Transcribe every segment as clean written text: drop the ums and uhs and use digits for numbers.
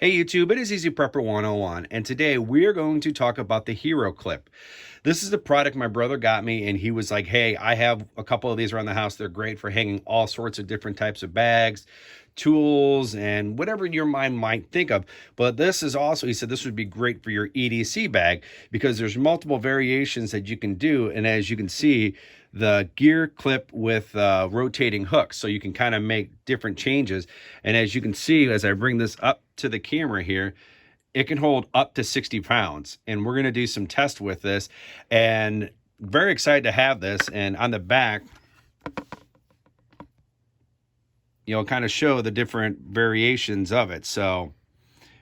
Hey YouTube, it is Easy Prepper 101, and today we're going to talk about the Heroclip. This is the product my brother got me, and he was like, hey, I have a couple of these around the house. They're great for hanging all sorts of different types of bags, tools, and whatever your mind might think of. But this is also, he said, this would be great for your EDC bag because there's multiple variations that you can do, and as you can see, the gear clip with rotating hooks, so you can kind of make different changes. And as you can see, as I bring this up to the camera here, it can hold up to 60 pounds, and we're going to do some tests with this, and very excited to have this. And on the back, kind of show the different variations of it. So,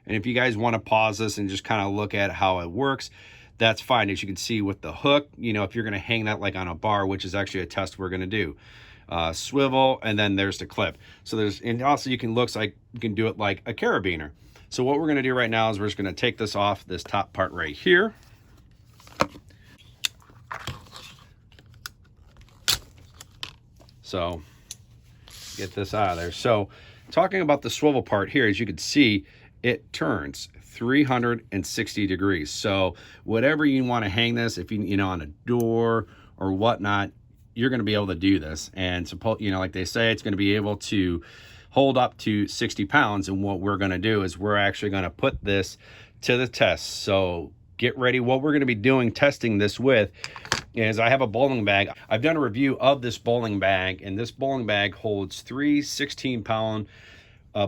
and if you guys want to pause this and just kind of look at how it works, that's fine. As you can see with the hook, if you're going to hang that like on a bar, which is actually a test we're going to do, swivel, and then there's the clip. So and also you can do it like a carabiner. So what we're going to do right now is we're just going to take this off this top part right here. So get this out of there. So talking about the swivel part here, as you can see, it turns 360 degrees. So whatever you want to hang this, if you on a door or whatnot, you're going to be able to do this. And suppose, like they say, it's going to be able to hold up to 60 pounds. And what we're going to do is we're actually going to put this to the test. So get ready. What we're going to be doing testing this with is I have a bowling bag. I've done a review of this bowling bag, and this bowling bag holds 3 16-pound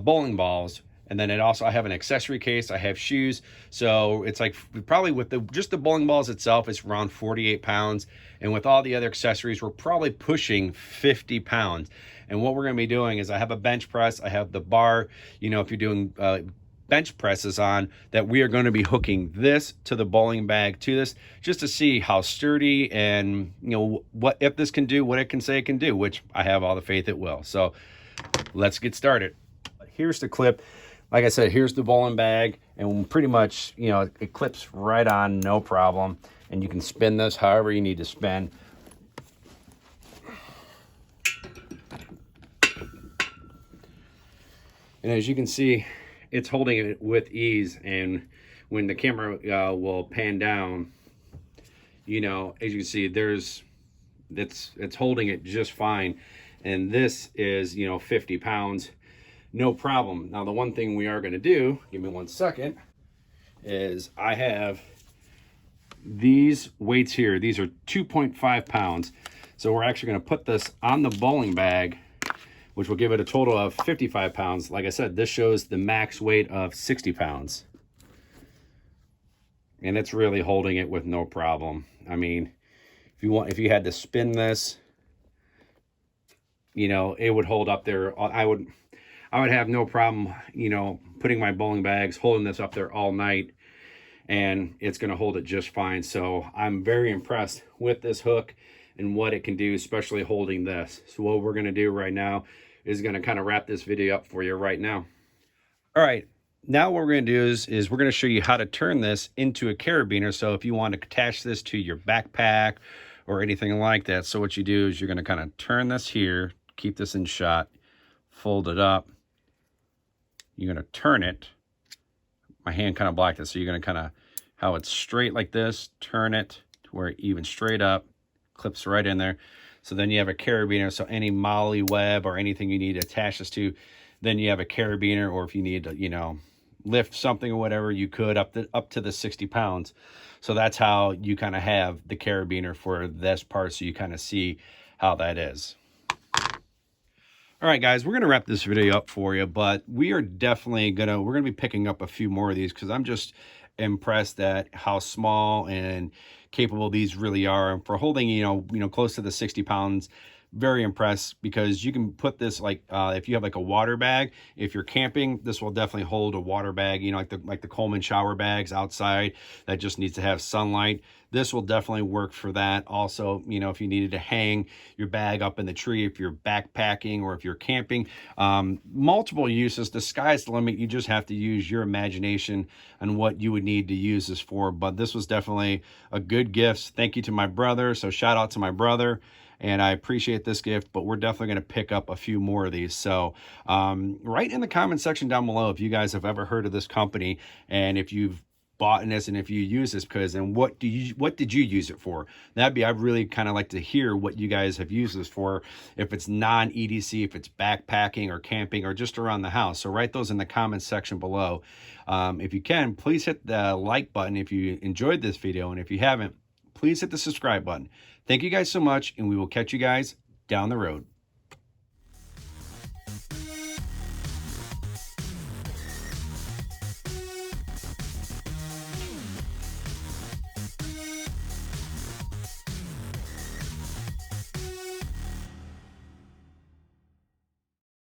bowling balls. And then I have an accessory case. I have shoes. So it's like probably with just the bowling balls itself, it's around 48 pounds. And with all the other accessories, we're probably pushing 50 pounds. And what we're going to be doing is I have a bench press. I have the bar, if you're doing bench presses on, that we are going to be hooking this to the bowling bag to this, just to see how sturdy and, what if this can do what it can say it can do, which I have all the faith it will. So let's get started. Here's the clip. Like I said, here's the bowling bag, and pretty much, it clips right on, no problem. And you can spin this however you need to spin. And as you can see, it's holding it with ease. And when the camera will pan down, as you can see, it's holding it just fine. And this is, 50 pounds. No problem. Now, the one thing we are going to do, give me 1 second, is I have these weights here. These are 2.5 pounds. So we're actually going to put this on the bowling bag, which will give it a total of 55 pounds. Like I said, this shows the max weight of 60 pounds. And it's really holding it with no problem. I mean, if you had to spin this, it would hold up there. I would have no problem, putting my bowling bags, holding this up there all night, and it's going to hold it just fine. So I'm very impressed with this hook and what it can do, especially holding this. So what we're going to do right now is going to kind of wrap this video up for you right now. All right. Now what we're going to do is we're going to show you how to turn this into a carabiner. So if you want to attach this to your backpack or anything like that. So what you do is you're going to kind of turn this here, keep this in shot, fold it up. You're going to turn it. My hand kind of blocked this. So you're going to kind of, how it's straight like this, turn it to where it even straight up, clips right in there. So then you have a carabiner. So any molly web or anything you need to attach this to, then you have a carabiner. Or if you need to, lift something or whatever, you could up to the 60 pounds. So that's how you kind of have the carabiner for this part. So you kind of see how that is. All right, guys, we're going to wrap this video up for you, but we are definitely we're going to be picking up a few more of these because I'm just impressed at how small and capable these really are. And for holding, close to the 60 pounds, very impressed, because you can put this if you have like a water bag, if you're camping, this will definitely hold a water bag, like the Coleman shower bags outside that just needs to have sunlight. This will definitely work for that. Also, if you needed to hang your bag up in the tree, if you're backpacking or if you're camping, multiple uses. The sky's the limit. You just have to use your imagination on what you would need to use this for. But this was definitely a good gift. Thank you to my brother. So shout out to my brother. and I appreciate this gift, but we're definitely going to pick up a few more of these. So write in the comment section down below if you guys have ever heard of this company, and if you've bought in this, and if you use this, because, and what did you use it for? I'd really kind of like to hear what you guys have used this for, if it's non-EDC, if it's backpacking or camping or just around the house. So write those in the comments section below. If you can, please hit the like button if you enjoyed this video, and if you haven't, please hit the subscribe button. Thank you guys so much, and we will catch you guys down the road.